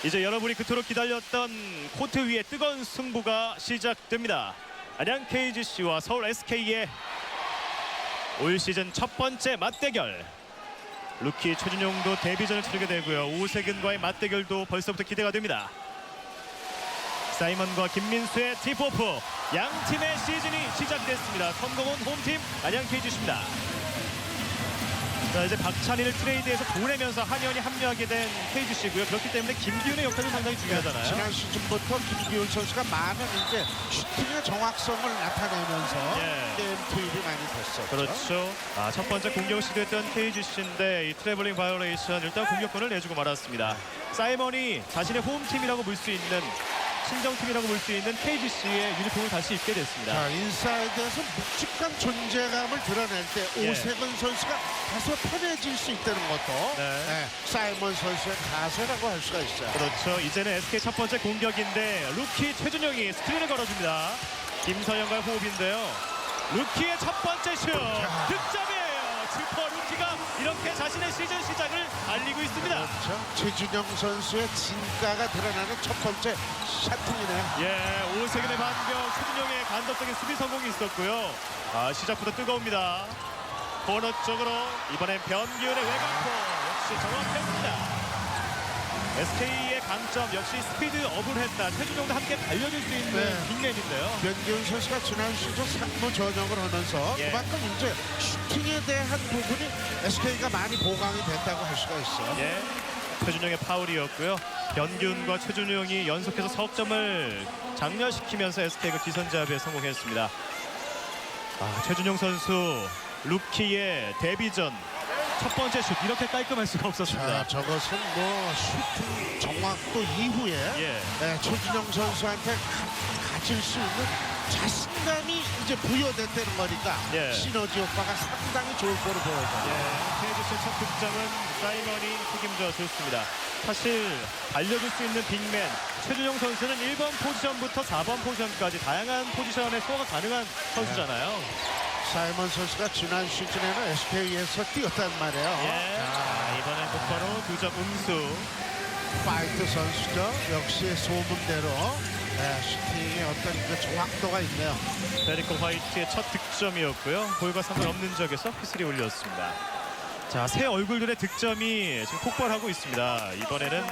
이제 여러분이 그토록 기다렸던 코트 위의 뜨거운 승부가 시작됩니다. 안양 KGC와 서울 SK의 올 시즌 첫 번째 맞대결. 루키 최준용도 데뷔전을 치르게 되고요. 오세근과의 맞대결도 벌써부터 기대가 됩니다. 사이먼과 김민수의 팁오프. 양 팀의 시즌이 시작됐습니다. 성공은 홈팀 안양 KGC입니다. 자, 이제 박찬희를 트레이드해서 보내면서 한현이 합류하게 된 KGC고요. 그렇기 때문에 김기훈의 역할이 상당히 중요하잖아요. 지난 시즌부터 김기훈 선수가 많은 이제 슈팅의 정확성을 나타내면서 게임 투입이 많이 됐었죠. 그렇죠. 첫 번째 공격을 시도했던 KGC인데 이 트래블링 바이올레이션 일단 공격권을 내주고 말았습니다. 사이먼이 자신의 홈팀이라고 볼 수 있는 친정팀이라고 볼 수 있는 KGC의 유니폼을 다시 입게 됐습니다. 자, 인사이드에서 묵직한 존재감을 드러낼 때 오세근 선수가 다소 편해질 수 있다는 것도 사이먼 선수의 가세라고 할 수가 있어요. 그렇죠. 이제는 SK 첫 번째 공격인데 루키 최준용이 스크린을 걸어줍니다. 김서영과의 호흡인데요. 루키의 첫 번째 슛 득점이에요. 슈퍼 루키가 이렇게 자신의 시즌 시작을 알리고 있습니다. 그렇죠. 최준영 선수의 진가가 드러나는 첫 번째 샷팅이네요. 예, 오세근의 반격, 최준용의 간접적인 수비 성공이 있었고요. 시작부터 뜨거웁니다. 코너 쪽으로 이번엔 변기훈의 외곽포 역시 정확했습니다. SK의 강점 역시 스피드 업을 했다. 최준용도 함께 달려줄 수 있는 빅맨인데요. 변기훈 선수가 지난 시즌 3루 전역을 하면서 그만큼 이제 슈팅에 대한 부분이 SK가 많이 보강이 됐다고 할 수가 있어요. 예, 최준용의 파울이었고요. 변기훈과 최준용이 연속해서 석점을 장려시키면서 SK가 기선제압에 성공했습니다. 최준용 선수 루키의 데뷔전 첫 번째 슛 이렇게 깔끔할 수가 없었습니다. 저것은 뭐 슈팅 정확도 이후에 최준영 선수한테 가질 수 있는 자신감이 이제 부여됐다는 거니까 시너지 효과가 상당히 좋을 거로 보여져요. KGC 첫 득점은 사이먼이 책임져 줬습니다. 사실 달려줄 수 있는 빅맨 최준용 선수는 1번 포지션부터 4번 포지션까지 다양한 포지션에 소화가 가능한 선수잖아요. 사이먼 선수가 지난 시즌에는 SK에서 뛰었단 말이에요. 이번엔 곧바로 2점 응수. 파이트 선수죠. 역시 소문대로 슈팅의 어떤 그 정확도가 있네요. 데리코 화이트의 첫 득점이었고요. 볼과 상관없는 지역에서 휘슬이 울렸습니다. 자, 새 얼굴들의 득점이 지금 폭발하고 있습니다. 이번에는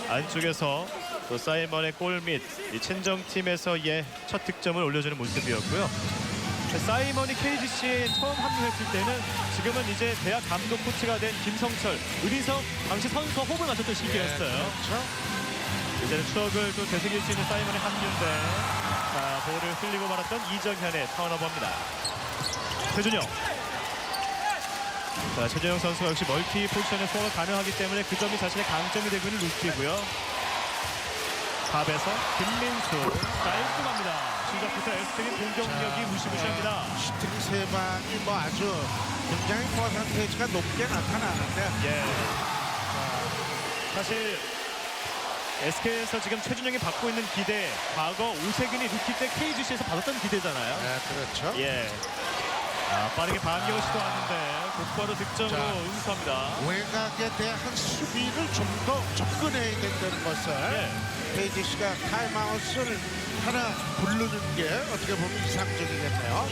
안쪽에서 또 사이먼의 골 및 이 친정팀에서의 첫 득점을 올려주는 모습이었고요. 사이먼이 KGC에 처음 합류했을 때는 지금은 이제 대학 감독 코치가 된 김성철, 의리성 당시 선수와 호흡을 맞췄던 시기였어요. 그렇죠. 이제는 추억을 또 되새길 수 있는 사이먼의 합류인데 볼을 흘리고 말았던 이정현의 턴오버입니다. 최준영. 최준영 선수가 역시 멀티 포지션에 소화가 가능하기 때문에 그 점이 자신의 강점이 되고 있는 루키고요. 탑에서 김민수 깔끔합니다. 시작부터 SK는 공격력이 무시무시합니다. 슈팅 세 방이 뭐 아주 굉장히 퍼센테이지가 높게 나타나는데 사실 SK에서 지금 최준영이 받고 있는 기대, 과거 오세근이 루키 때 KGC에서 받았던 기대잖아요. 네, 그렇죠. 빠르게 반격을 시도하는데 곧바로 득점으로 응수합니다. 외곽에 대한 수비를 좀 더 접근해야 된다는 것을 KGC가 타임아웃을 하나 부르는 게 어떻게 보면 이상적이겠네요.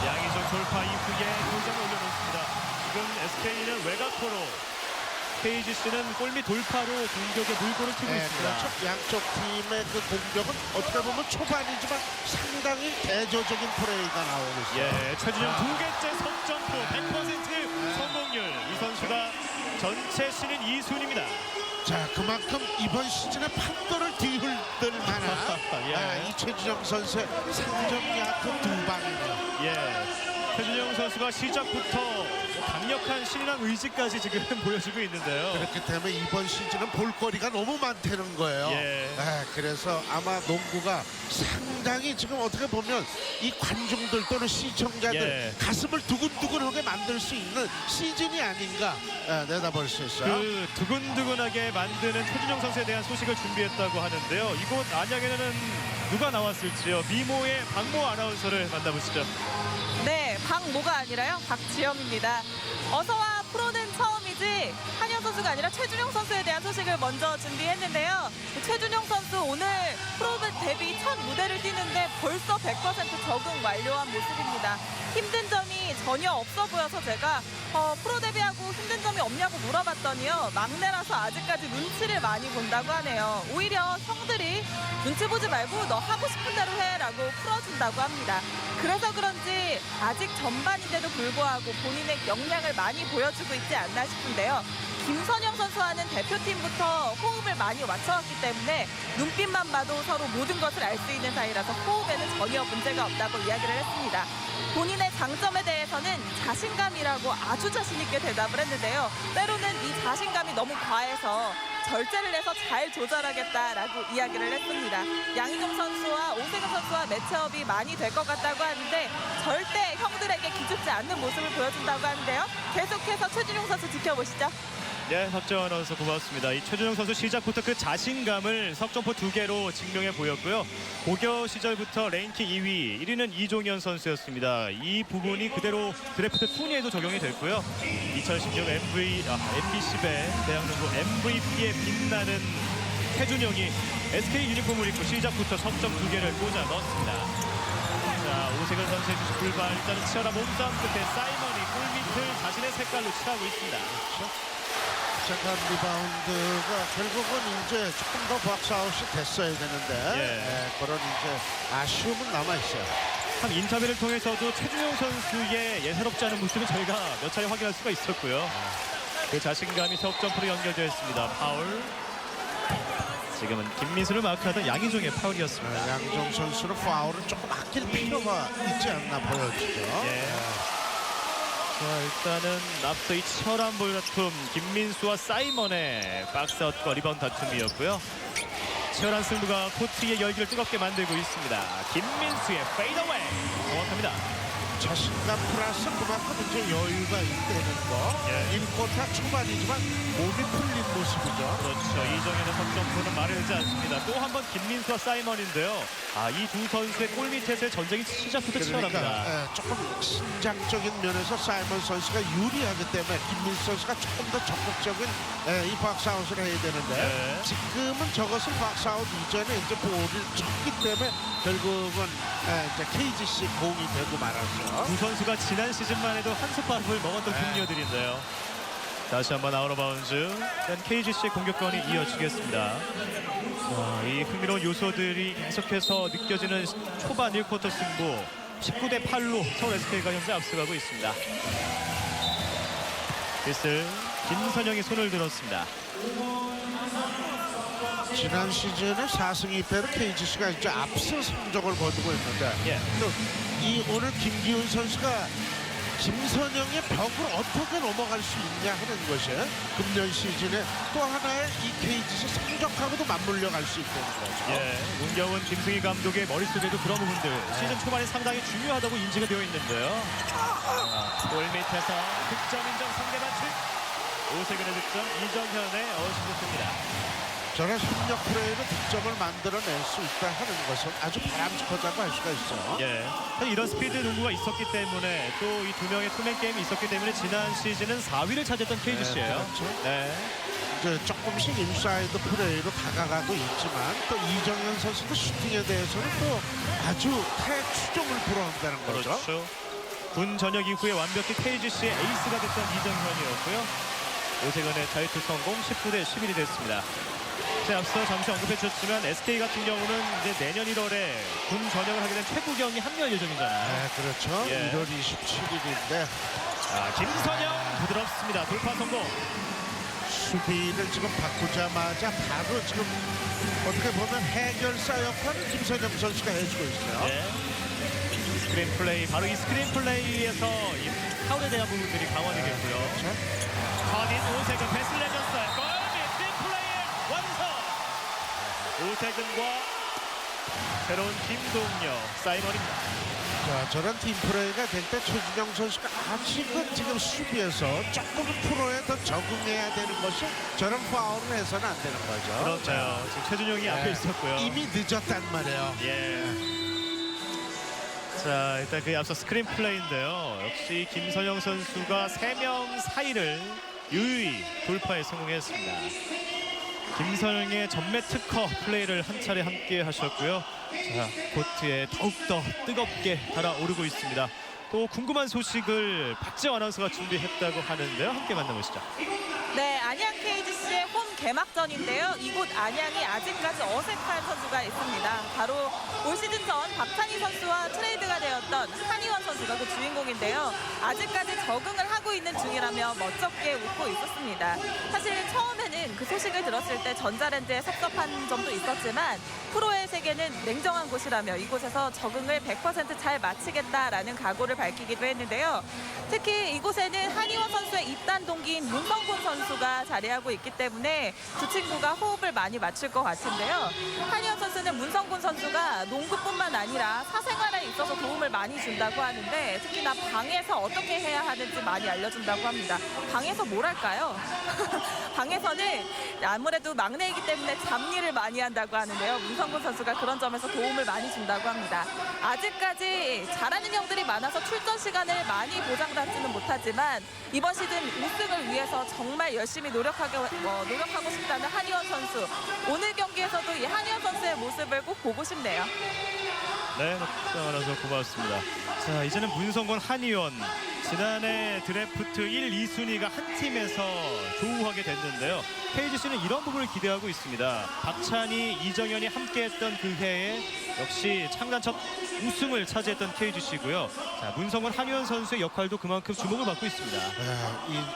양희종 돌파 이후에 2점을 올려놓습니다. 지금 SK는 외곽포로, KGC는 골밑 돌파로 공격의 물꼬를 트고 있습니다. 그렇죠. 양쪽 팀의 그 공격은 어떻게 보면 초반이지만 상당히 대조적인 플레이가 나오고 있어요. 최준영 두 개째 석점포 100% 성공률. 이 선수가 전체 신인 2순위입니다. 자, 그만큼 이번 시즌에 판도를 뒤흔들 만한 이 최준영 선수의 3점 야투 두 방이네요. 최준영 선수가 시작부터 강력한 신이랑 의지까지 지금 보여주고 있는데요. 그렇기 때문에 이번 시즌은 볼거리가 너무 많다는 거예요. 그래서 아마 농구가 상당히 지금 어떻게 보면 이 관중들 또는 시청자들 가슴을 두근두근하게 만들 수 있는 시즌이 아닌가 내다볼 수 있어요. 그 두근두근하게 만드는 최준영 선수에 대한 소식을 준비했다고 하는데요. 이곳 안양에는 누가 나왔을지요. 미모의 박모 아나운서를 만나보시죠. 네, 박모가 아니라요. 박지영입니다. 어서와 프로는 처음이지. 한현 선수 선수가 아니라 최준용 선수에 대한 소식을 먼저 준비했는데요. 최준용 선수 오늘 프로 데뷔 첫 무대를 뛰는데 벌써 100% 적응 완료한 모습입니다. 힘든 점이 전혀 없어 보여서 제가 프로 데뷔하고 힘든 점이 없냐고 물어봤더니요. 막내라서 아직까지 눈치를 많이 본다고 하네요. 오히려 형들이 눈치 보지 말고 너 하고 싶은 대로 해라고 풀어준다고 합니다. 그래서 그런지 아직 전반인데도 불구하고 본인의 역량을 많이 보여주고 있지 않나 싶은데요. 김선영 선수와는 대표팀부터 호흡을 많이 맞춰왔기 때문에 눈빛만 봐도 서로 모든 것을 알 수 있는 사이라서 호흡에는 전혀 문제가 없다고 이야기를 했습니다. 본인의 장점에 대해서는 자신감이라고 아주 자신 있게 대답을 했는데요. 때로는 이 자신감이 너무 과해서 절제를 해서 잘 조절하겠다라고 이야기를 했습니다. 양희종 선수와 오세근 선수와 매치업이 많이 될 것 같다고 하는데 절대 형들에게 기죽지 않는 모습을 보여준다고 하는데요. 계속해서 최준용 선수 지켜보시죠. 네, 석재원 아나운서 고맙습니다. 이 최준용 선수 시작부터 그 자신감을 석점포 2개로 증명해 보였고요. 고교 시절부터 랭킹 2위, 1위는 이종현 선수였습니다. 이 부분이 그대로 드래프트 순위에도 적용이 됐고요. 2016 MBC배 대학농구 MVP에 빛나는 최준용이 SK 유니폼을 입고 시작부터 석점 2개를 꽂아 넣었습니다. 자, 오세근 선수의 주식 불발, 일단은 치열한 몸싸움 끝에 사이먼이 골밑을 자신의 색깔로 칠하고 있습니다. 잠깐 리바운드가 결국은 이제 조금 더 박스아웃이 됐어야 되는데 그런 이제 아쉬움은 남아있어요. 참 인터뷰를 통해서도 최준용 선수의 예사롭지 않은 모습은 저희가 몇 차례 확인할 수가 있었고요. 그 자신감이 석점프로 연결되어 있습니다. 파울. 지금은 김민수를 마크하던 양희종의 파울이었습니다. 양희종 선수는 파울을 조금 아낄 필요가 있지 않나 보여지죠. 자, 일단은 앞서 이 치열한 볼 다툼 김민수와 사이먼의 박스아웃과 리바운드 다툼이었고요. 치열한 승부가 코트의 열기를 뜨겁게 만들고 있습니다. 김민수의 페이더웨이 정확합니다. 자신감 플러스 그만큼 이제 여유가 있다는 거. 1쿼터 초반이지만 몸이 풀린 모습이죠. 그렇죠. 이정현의 석점포는 말을 하지 않습니다. 또 한 번 김민수와 사이먼인데요. 이 두 선수의 골밑에서의 전쟁이 시작부터 치열합니다. 조금 신장적인 면에서 사이먼 선수가 유리하기 때문에 김민수 선수가 조금 더 적극적인 이 박스아웃을 해야 되는데 지금은 저것을 박스아웃 이전에 이제 볼을 쳤기 때문에 결국은 이제 KGC 공이 되고 말았죠. 두 선수가 지난 시즌만 해도 한솥밥을 먹었던 동료들인데요. 다시 한번 아웃 오브 바운즈. KGC의 공격권이 이어지겠습니다. 이 흥미로운 요소들이 계속해서 느껴지는 초반 1쿼터 승부. 19대 8로 서울 SK가 현재 앞서가고 있습니다. 빗을 김선영이 손을 들었습니다. 지난 시즌에 4승 2패로 KGC가 이제 앞서 성적을 거두고 있는데 또 이 오늘 김기훈 선수가 김선영의 벽을 어떻게 넘어갈 수 있냐 하는 것이 금년 시즌에 또 하나의 이 KGC 성적하고도 맞물려 갈 수 있다는 거죠. 문경은 김승희 감독의 머릿속에도 그런 부분들 시즌 초반에 상당히 중요하다고 인지가 되어 있는데요. 골밑에서 득점 인정 상대방 출 오세근의 득점 이정현의 어시스트입니다. 저런 협력 플레이로 득점을 만들어낼 수 있다 하는 것은 아주 바람직하다고 할 수가 있어요. 이런 스피드 농구가 있었기 때문에 또 이 두 명의 투맨 게임이 있었기 때문에 지난 시즌은 4위를 차지했던 KGC예요. 그렇죠. 이제 조금씩 인사이드 플레이로 다가가고 있지만 또 이정현 선수도 슈팅에 대해서는 또 아주 대추종을 불어온다는 거죠. 그렇죠. 군 전역 이후에 완벽히 KGC의 에이스가 됐던 이정현이었고요. 오세근의 자유투 성공 19대 11이 됐습니다. 앞서 잠시 언급해 주셨지만 SK 같은 경우는 이제 내년 1월에 군 전역을 하게 된 최국영이 합류할 예정이잖아요. 그렇죠. 1월 27일인데 김선영 부드럽습니다. 돌파 성공. 수비를 지금 바꾸자마자 바로 지금 어떻게 보면 해결사 역할을 김선영 선수가 해주고 있어요. 스크린 플레이, 바로 이 스크린 플레이에서 이 파울에 대한 부분들이 강화되겠고요. 커딘 오세근 패스를 내줬어요. 골밑 플레이의 완성. 오세근과 새로운 김동혁, 사이먼입니다. 자, 저런 팀 플레이가 될 때 최준영 선수가 아직은 지금 수비에서 조금은 프로에 더 적응해야 되는 것이 저런 파울을 해서는 안 되는 거죠. 그렇죠. 지금 최준영이 앞에 있었고요. 이미 늦었단 말이에요. 자, 일단 그 앞서 스크린 플레이인데요. 역시 김선영 선수가 3명 사이를 유유히 돌파에 성공했습니다. 김선영의 전매 특허 플레이를 한 차례 함께 하셨고요. 자, 코트에 더욱더 뜨겁게 달아오르고 있습니다. 또 궁금한 소식을 박지영 아나운서가 준비했다고 하는데요. 함께 만나보시죠. 네, 안양 KGC의 홈 개막전인데요. 이곳 안양이 아직까지 어색한 선수가 있습니다. 바로 올 시즌 전 박찬희 선수와 트레이드가 되었던 한희원 선수가 그 주인공인데요. 아직까지 적응을 하고 있는 중이라며 멋쩍게 웃고 있었습니다. 사실 처음에는 그 소식을 들었을 때 전자랜드에 섭섭한 점도 있었지만 프로의 세계는 냉정한 곳이라며 이곳에서 적응을 100% 잘 마치겠다라는 각오를 밝히기도 했는데요. 특히 이곳에는 한희원 선수의 입단 동기인 문성곤 선수가 자리하고 있기 때문에 두 친구가 호흡을 많이 맞출 것 같은데요. 한희원 선수는 문성곤 선수가 농구뿐만 아니라 사생활에 있어서 도움을 많이 준다고 하는데 특히나 방에서 어떻게 해야 하는지 많이 알려준다고 합니다. 방에서 뭘 할까요? 방에서는 아무래도 막내이기 때문에 잡일을 많이 한다고 하는데요. 문성곤 선수가 그런 점에서 도움을 많이 준다고 합니다. 아직까지 잘하는 형들이 많아서 출전 시간을 많이 보장받지는 못하지만 이번 시즌 우승을 위해서 정말 열심히 노력하고 싶다는 한희원 선수. 오늘 경기에서도 이 한희원 선수의 모습을 꼭 보고 싶네요. 네, 박지영 아나운서 고맙습니다. 자, 이제는 문성곤, 한희원. 지난해 드래프트 1, 2순위가 한 팀에서 조우하게 됐는데요. KGC는 이런 부분을 기대하고 있습니다. 박찬희, 이정현이 함께했던 그 해에 역시 창단 첫 우승을 차지했던 KGC고요. 자, 문성곤, 한희원 선수의 역할도 그만큼 주목을 받고 있습니다.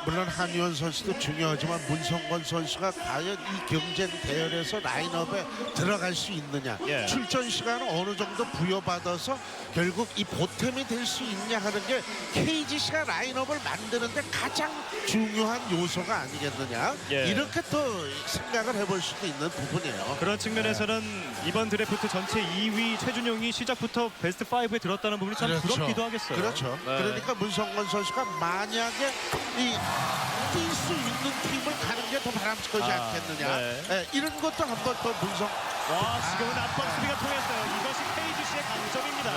물론 한희원 선수도 중요하지만 문성권 선수가 과연 이 경쟁 대열에서 라인업에 들어갈 수 있느냐, 예. 출전 시간을 어느 정도 부여받아서 결국 이 보탬이 될 수 있냐 하는 게 KGC가 라인업을 만드는데 가장 중요한 요소가 아니겠느냐, 예. 이렇게 또 생각을 해볼 수도 있는 부분이에요. 그런 측면에서는 이번 드래프트 전체 2위 최준용이 시작부터 베스트 5에 들었다는 부분이 참 부럽기도 하겠어요. 그렇죠. 네. 그러니까 문성권 선수가 만약에 뛸 수 있는 팀을 가는 게 더 바람직하지 않겠느냐. 네. 네, 이런 것도 한번 더 와, 지금은 압박 수비가 통했어요. 이것이 KGC의 강점입니다.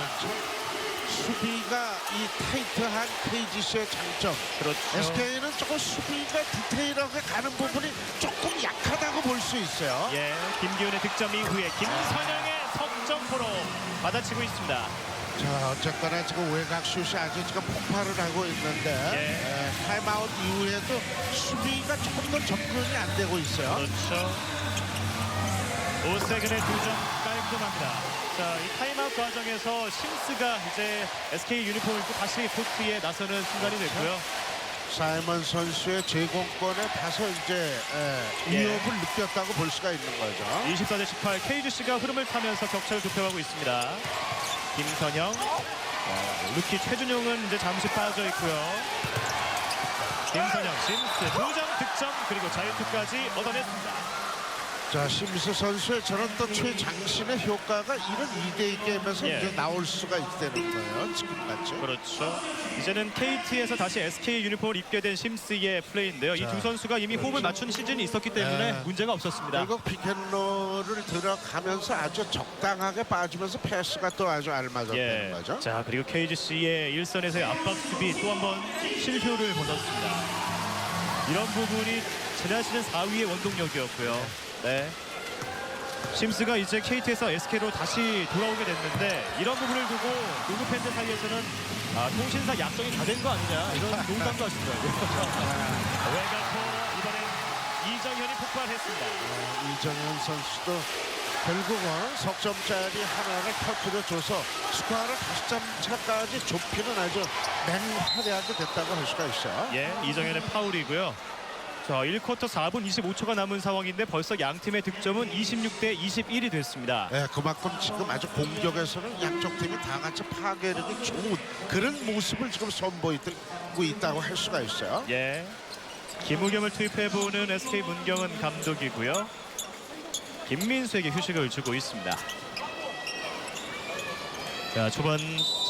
수비가 이 타이트한 KGC의 장점. 그렇죠. SK는 조금 수비가 디테일하게 가는 부분이 조금 약하다고 볼 수 있어요. 예, 김기훈의 득점 이후에 김선영의 석점포로 받아치고 있습니다. 자, 어쨌거나 지금 외곽 슛이 아주 지금 폭발을 하고 있는데 타임아웃 이후에도 수비가 조금 더 접근이 안 되고 있어요. 그렇죠. 오세근의 2점 깔끔합니다. 자, 이 타임아웃 과정에서 심스가 이제 SK 유니폼을 입고 다시 코트에 나서는 순간이 됐고요. 사이먼 선수의 제공권에 다소 이제 위협을 느꼈다고 볼 수가 있는 거죠. 24대 18 KGC가 흐름을 타면서 격차를 좁혀가고 있습니다. 김선영, 루키 최준용은 이제 잠시 빠져 있고요. 김선영, 심스 2점 득점 그리고 자유투까지 얻어냈습니다. 자, 심스 선수의 저런 또 최장신의 효과가 이런 2대2 게임에서 예. 이제 나올 수가 있다는 거예요. 지금 같죠. 그렇죠. 이제는 KT에서 다시 SK 유니폼을 입게 된 심스의 플레이인데요. 이 두 선수가 이미 호흡을 맞춘 시즌이 있었기 때문에 네. 문제가 없었습니다. 결국 피켄롤을 들어가면서 아주 적당하게 빠지면서 패스가 또 아주 알맞았다는 거죠. 자, 그리고 KGC의 일선에서의 압박 수비 또 한 번 실효를 거뒀습니다. 이런 부분이 지난 시즌 4위의 원동력이었고요. 네. 심스가 이제 KT에서 SK로 다시 돌아오게 됐는데 이런 부분을 두고 농구 팬들 사이에서는 통신사 약정이 다 된 거 아니냐 이런 농담도 하시더라고요. 외곽으로 이번엔 이정현이 폭발했습니다. 이정현 선수도 결국은 석점짜리 하나를 터뜨려줘서 스코어를 5점 차까지 좁히는 아주 맹활약이 됐다고 할 수가 있어요. 예, 이정현의 파울이고요. 자, 1쿼터 4분 25초가 남은 상황인데 벌써 양 팀의 득점은 26대 21이 됐습니다. 네, 그만큼 지금 아주 공격에서는 양쪽 팀이 다 같이 파괴력이 좋은 그런 모습을 지금 선보이고 있다고 할 수가 있어요. 예, 김우겸을 투입해보는 SK 문경은 감독이고요. 김민수에게 휴식을 주고 있습니다. 자, 초반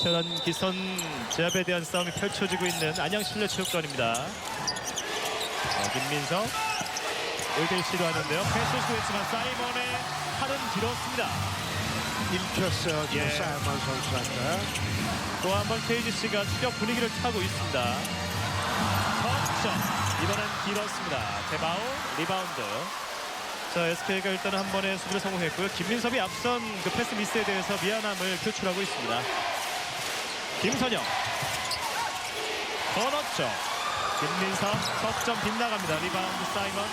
치열한 기선 제압에 대한 싸움이 펼쳐지고 있는 안양 실내체육관입니다. 김민석 1대1 시도하는데요. 패스 시도했지만 사이먼의 팔은 길었습니다. 읽혔어요. 지금 예. 사이먼 선수한테. 또 한 번 KGC가 추격 분위기를 타고 있습니다. 석점 이번엔 길었습니다. 제바오 리바운드. 자, SK가 일단은 한 번에 수비를 성공했고요. 김민섭이 앞선 그 패스 미스에 대해서 미안함을 표출하고 있습니다. 김선영 번호점 김민섭 석점 빗나갑니다. 리바운드 사이먼.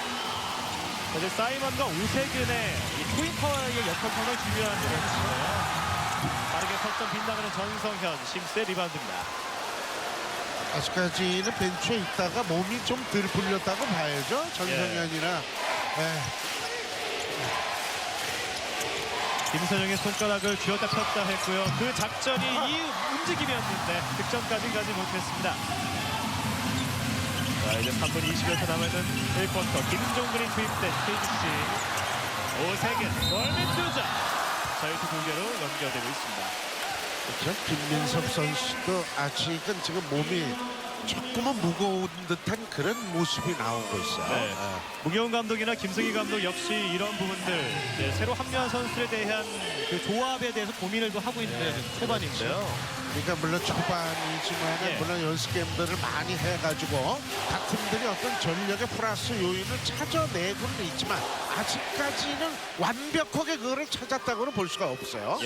이제 사이먼과 오세근의 이 트윈파워의 역할 상당히 중요한 부분이에요. 빠르게 석점 빗나가는 전성현 심스의 리바운드입니다. 아직까지는 벤치에 있다가 몸이 좀 덜 풀렸다고 봐야죠. 전성현이나. 김선영의 손가락을 쥐었다 폈다 했고요. 그 작전이 이 움직임이었는데 득점까지 가지 못했습니다. 자, 이제 3분 20여 초 남아있는 1쿼터. 김종근이 투입된 KGC. 오세근 골밑 2점. 자유투 2개로 연결되고 있습니다. 그렇죠. 김민섭 선수도 아직은 지금 몸이 조금은 무거운 듯한 그런 모습이 나오고 있어요. 네. 무기용 감독이나 김승희 감독 역시 이런 부분들 새로 합류한 선수에 대한 그 조합에 대해서 고민을 또 하고 있는 초반인데요. 그러니까 물론 초반이지만 물론 연습 게임들을 많이 해가지고 각 팀들이 어떤 전력의 플러스 요인을 찾아내고는 있지만 아직까지는 완벽하게 그거를 찾았다고는 볼 수가 없어요.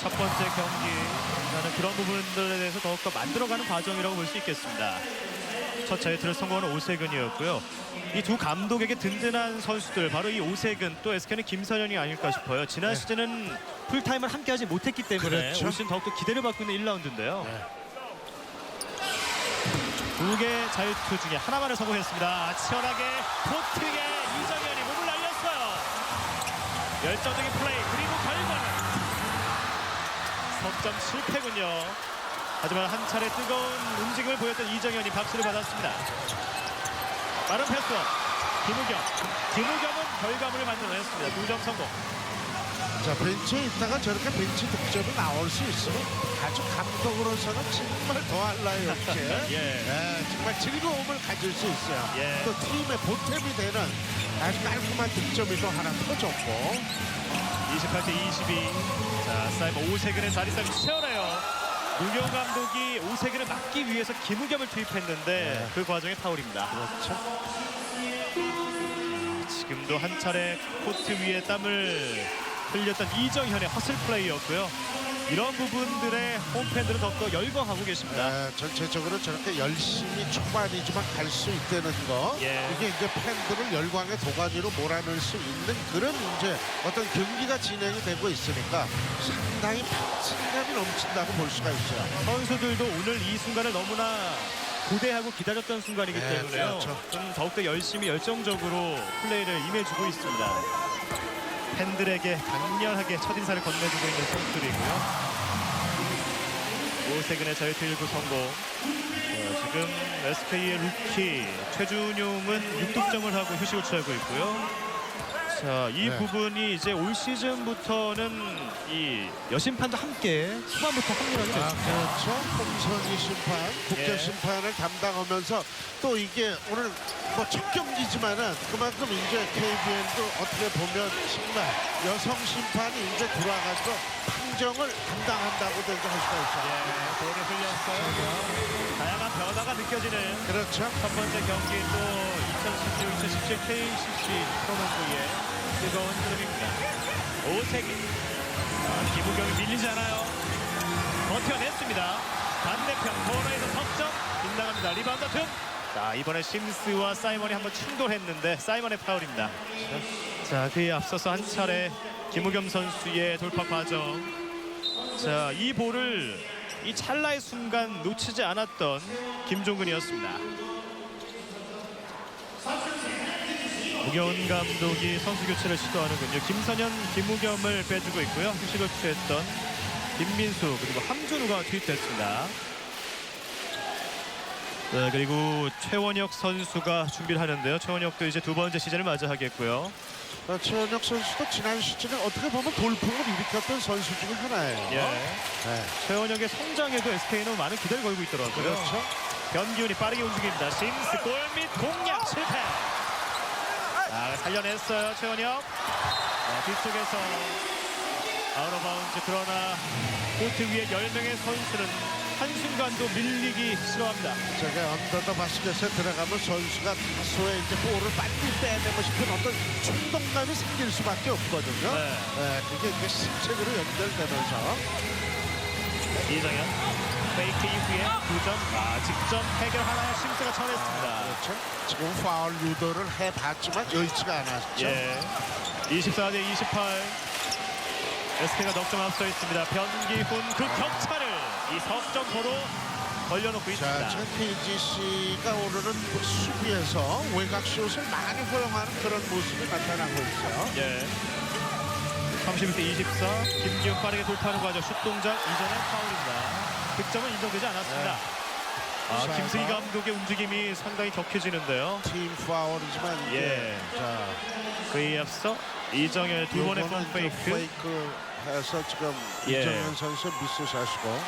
첫 번째 경기 그런 부분들에 대해서 더욱더 만들어가는 과정이라고 볼 수 있겠습니다. 첫 자유투를 성공하는 오세근이었고요. 이 두 감독에게 든든한 선수들 바로 이 오세근 또 SK는 김선현이 아닐까 싶어요. 지난 시즌은 풀타임을 함께하지 못했기 때문에 올 시즌 더욱더 기대를 받고 있는 1라운드인데요. 두 개 자유투 중에 하나만을 성공했습니다. 치열하게 코트 위에 이정현이 몸을 날렸어요. 열정적인 플레이 그리고 결과는 석점 실패군요. 하지만 한 차례 뜨거운 움직임을 보였던 이정현이 박수를 받았습니다. 빠른 패스원 김우겸은 결과물을 만들어냈습니다. 2점 성공. 자, 벤치에 있다가 저렇게 벤치 득점이 나올 수 있으면 아주 감독으로서는 정말 더할 나위 없이 정말 즐거움을 가질 수 있어요. 또 팀의 보탬이 되는 아주 깔끔한 득점이 또 하나 터졌고 28대 22. 자, 사이먼 오세근의 자리싸움이 치열해요. 무경 감독이 오세근을 막기 위해서 김우겸을 투입했는데 그 과정에 파울입니다. 그렇죠. 지금도 한 차례 코트 위에 땀을 흘렸던 이정현의 허슬 플레이였고요. 이런 부분들에 홈팬들은 더욱더 열광하고 계십니다. 전체적으로 저렇게 열심히 초반이지만 갈 수 있다는 거 이게 이제 팬들을 열광의 도가니로 몰아넣을 수 있는 그런 이제 어떤 경기가 진행이 되고 있으니까 상당히 박진감이 넘친다고 볼 수가 있어요. 선수들도 오늘 이 순간을 너무나 고대하고 기다렸던 순간이기 때문에요. 그렇죠. 좀 더욱더 열심히 열정적으로 플레이를 임해주고 있습니다. 팬들에게 강렬하게 첫인사를 건네주고 있는 선수들이고요. 오세근의 자유투 1구 성공. 지금 SK의 루키 최준용은 6득점을 하고 휴식을 취하고 있고요. 자, 이 부분이 이제 올 시즌부터는 이 여심판도 함께 초반부터 합류하게 됐습니다. 그렇죠. 홍선희 심판, 국제 심판을 담당하면서 또 이게 오늘 뭐 첫 경기지만은 그만큼 이제 KBL도 어떻게 보면 정말 여성 심판이 이제 들어와가지고 판정을 담당한다고도 할 수가 있어요. 볼을 흘렸어요. 다양한 변화가 느껴지는 그렇죠. 첫 번째 경기 또 2016-2017 KCC 프로농구의 뜨거운 흐름입니다. 오세근. 김우경이 밀리지 않아요. 버텨냈습니다. 반대편 코너에서 석점 빗나갑니다. 리바운드 틈. 자, 이번에 심스와 사이먼이 한번 충돌했는데 사이먼의 파울입니다. 자, 그에 앞서서 한 차례 김우겸 선수의 돌파 과정. 자, 이 볼을 이 찰나의 순간 놓치지 않았던 김종근이었습니다. 무경훈 감독이 선수 교체를 시도하는군요. 김선현, 김우겸을 빼주고 있고요. 휴식을 취했던 김민수 그리고 함준우가 투입됐습니다. 네, 그리고 최원혁 선수가 준비를 하는데요. 최원혁도 이제 두 번째 시즌을 맞이하겠고요. 최원혁 선수도 지난 시즌에 어떻게 보면 돌풍을 일으켰던 선수 중 하나예요. 최원혁의 성장에도 SK는 많은 기대를 걸고 있더라고요. 그렇죠. 변기훈이 빠르게 움직입니다. 심스 골밑 공략 실패. 살려냈어요, 최원혁. 뒤쪽에서 아웃 오브 바운드. 그러나 코트 위에 10명의 선수는 한순간도 밀리기 싫어합니다. 저게 언더 더 바스켓에 들어가면 선수가 다소의 이제 볼을 빨리 빼내고 싶은 어떤 충동감이 생길 수밖에 없거든요. 네. 네, 그게 이제 실책으로 연결되면서 이정현 페이크 이후에 9점 직접 해결하나요? 심스가 쳐냈습니다. 그렇죠. 지금 파울 유도를 해봤지만 여의치가 않았죠. 예. 24대 28. SK가 넉점 앞서 있습니다. 변기훈 그 격차를 이 석점포로 벌려놓고 자, 있습니다. 지금 KGC가 오늘은 수비에서 외곽슛을 많이 허용하는 그런 모습이 나타나고 있어요. 예. 31대 24. 김기훈 빠르게 돌파하는 과정. 슛 동작 이전에 파울입니다. 득점은 인정되지 않았습니다. 자, 김승희 감독의 움직임이 상당히 격해지는데요. 팀 파울이지만 이게 자, 그에 앞서 이정현의 두 번의 요거는 폼페이크. 페이크 해서 지금 예. 이정현 선수 미스샷이고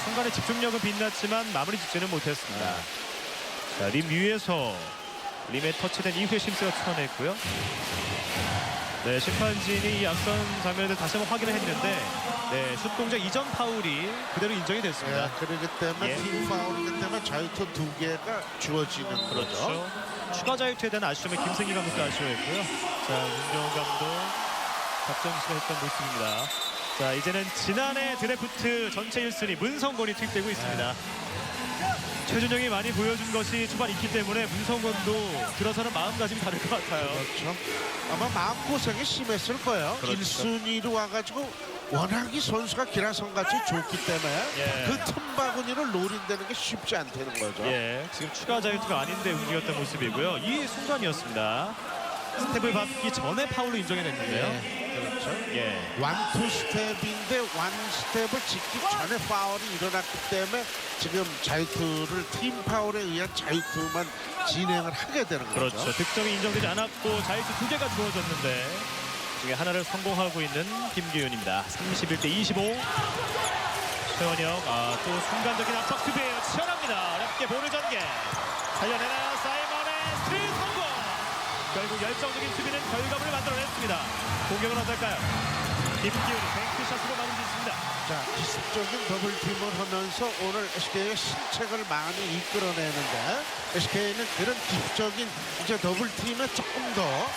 순간의 집중력은 빛났지만 마무리 짓지는 못했습니다. 자, 림 위에서 림에 터치된 이후에 심스가 쳐냈고요. 네, 심판진이 이 앞선 장면을 다시 한번 확인을 했는데 네, 슛 동작 이전 파울이 그대로 인정이 됐습니다. 예, 그렇기 때문에 예. 팀 파울이기 때문에 자유투 2개가 주어지는 거죠. 그렇죠. 추가 자유투에 대한 아쉬움에 김승희 감독도 아쉬워했고요. 자, 윤정훈 감독 작전 지시했던 모습입니다. 자, 이제는 지난해 드래프트 전체 1순위 문성곤이 투입되고 있습니다. 최준영이 많이 보여준 것이 초반 있기 때문에 문성곤도 들어서는 마음가짐이 다를 것 같아요. 그렇죠. 아마 마음고생이 심했을 거예요. 그렇죠. 1순위로 와가지고 워낙 이 선수가 기라성같이 좋기 때문에 예. 그 틈바구니를 노린다는 게 쉽지 않다는 거죠. 예, 지금 추가 자유투가 아닌데 움직였던 모습이고요. 이 순간이었습니다. 스텝을 밟기 전에 파울로 인정해냈는데요. 예, 그렇죠. 예. 원투 스텝인데 원 스텝을 짓기 전에 파울이 일어났기 때문에 지금 자유투를 팀 파울에 의한 자유투만 진행을 하게 되는 거죠. 그렇죠. 득점이 인정되지 않았고 자유투 2개가 주어졌는데 중에 하나를 성공하고 있는 김기훈입니다. 31대 25. 최원혁 또 순간적인 압박 수비예요. 치열합니다. 어렵게 볼을 전개. 살려내나요? 사이먼의 스틸 성공. 결국 열정적인 수비는 결과물을 만들어냈습니다. 공격은 어떨까요? 김기훈이 뱅크샷으로 마무리 짓습니다. 자, 기습적인 더블팀을 하면서 오늘 SK의 실책을 많이 이끌어내는데 SK는 그런 기습적인 이제 더블팀에 조금 더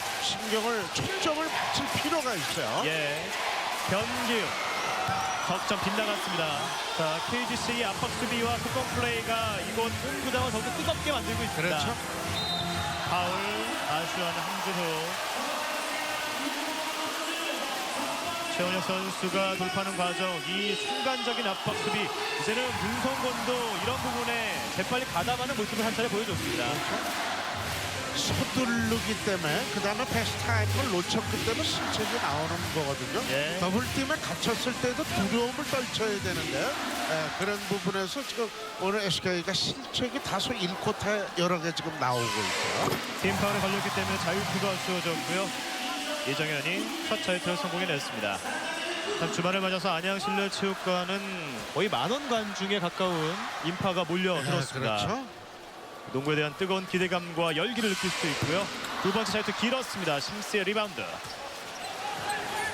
초점을 맞출 필요가 있어요. 예, 변기훈 덕점 빗나갔습니다. 자, KGC의 압박 수비와 속공 플레이가 이곳 홈구장을 더욱 뜨겁게 만들고 있습니다. 그렇죠. 파울 아쉬워하는 한준호. 최원혁 선수가 돌파하는 과정 이 순간적인 압박 수비 이제는 문성곤도 이런 부분에 재빨리 가담하는 모습을 한 차례 보여줬습니다. 서두르기 때문에 그 다음에 패스 타임을 놓쳤기 때문에 실책이 나오는 거거든요. 예. 더블팀에 갇혔을 때도 두려움을 떨쳐야 되는데 그런 부분에서 지금 오늘 SK가 실책이 다소 1쿼터에 여러 개 지금 나오고 있어요. 팀 파울에 걸렸기 때문에 자유투가 주어졌고요. 이정현이 첫 자유투를 성공해냈습니다. 참 주말을 맞아서 안양 실내체육관은 거의 만원 관중에 가까운 인파가 몰려들었습니다. 그렇죠. 농구에 대한 뜨거운 기대감과 열기를 느낄 수 있고요. 두 번째 자유투 길었습니다. 심스의 리바운드.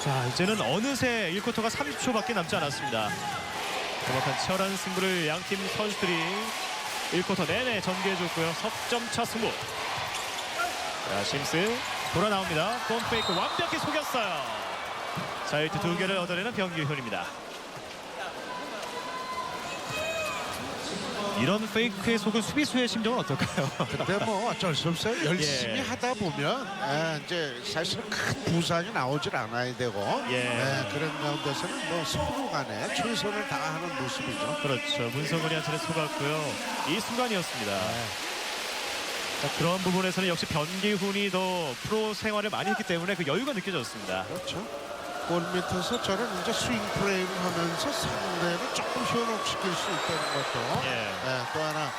자, 이제는 어느새 1쿼터가 30초밖에 남지 않았습니다. 정확한 치열한 승부를 양팀 선수들이 1쿼터 내내 전개해줬고요. 석점차 승부. 자, 심스 돌아 나옵니다. 폼페이크 완벽히 속였어요. 자유투 2개를 얻어내는 변기훈입니다. 이런 페이크에 속은 수비수의 심정은 어떨까요? 근데 뭐 어쩔 수 없어요. 열심히 예. 하다 보면 이제 사실은 큰 부상이 나오질 않아야 되고 그런 가운데서는 뭐 승부 간에 최선을 다하는 모습이죠. 그렇죠. 문성근이 한 차례 속았고요. 이 순간이었습니다. 자, 그런 부분에서는 역시 변기훈이 더 프로 생활을 많이 했기 때문에 그 여유가 느껴졌습니다. 그렇죠. 골 밑에서 저는 이제 스윙 프레임을 하면서 상대를 조금 현혹시킬 수 있다는 것도 또 하나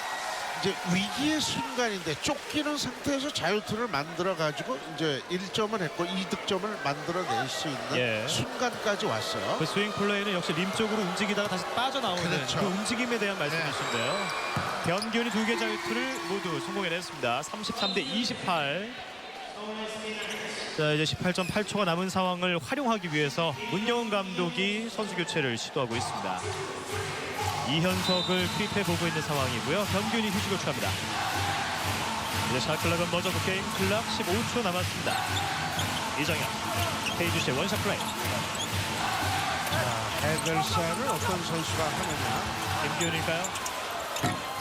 이제 위기의 순간인데 쫓기는 상태에서 자유투를 만들어 가지고 이제 1점을 했고 2득점을 만들어낼 수 있는 순간까지 왔어요. 그 스윙 플레이는 역시 림 쪽으로 움직이다가 다시 빠져나오는 그렇죠. 그 움직임에 대한 말씀이신데요. 변기훈이 2개 자유투를 모두 성공해냈습니다. 33대 28. 자, 이제 18.8초가 남은 상황을 활용하기 위해서 문경은 감독이 선수 교체를 시도하고 있습니다. 이현석을 투입해 보고 있는 상황이고요. 변균이 휴식을 취합니다. 이제 샷클락은 먼저 그 게임 클락 15초 남았습니다. 이정현, KGC의 원샷 플레이. 해결사를 어떤 선수가 하느냐. 김기훈일까요?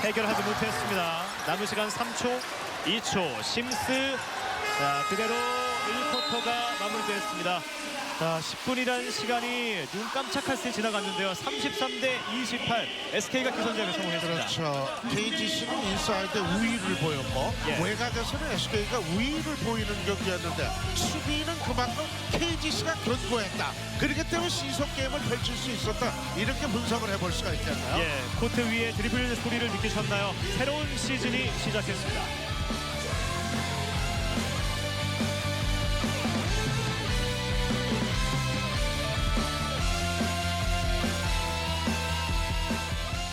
해결하지 못했습니다. 남은 시간 3초, 2초, 심스. 자, 그대로 1쿼터가 마무리됐습니다. 자, 10분이라는 시간이 눈 깜짝할 새 지나갔는데요. 33대28 SK가 기선제압에 성공했습니다. 그렇죠. KGC는 인사이드 우위를 보였고 예. 외곽에서는 SK가 우위를 보이는 경기였는데 수비는 그만큼 KGC가 견고했다. 그렇기 때문에 시속 게임을 펼칠 수 있었다. 이렇게 분석을 해볼 수가 있겠네요. 예, 코트 위에 드리블 소리를 느끼셨나요? 새로운 시즌이 시작했습니다.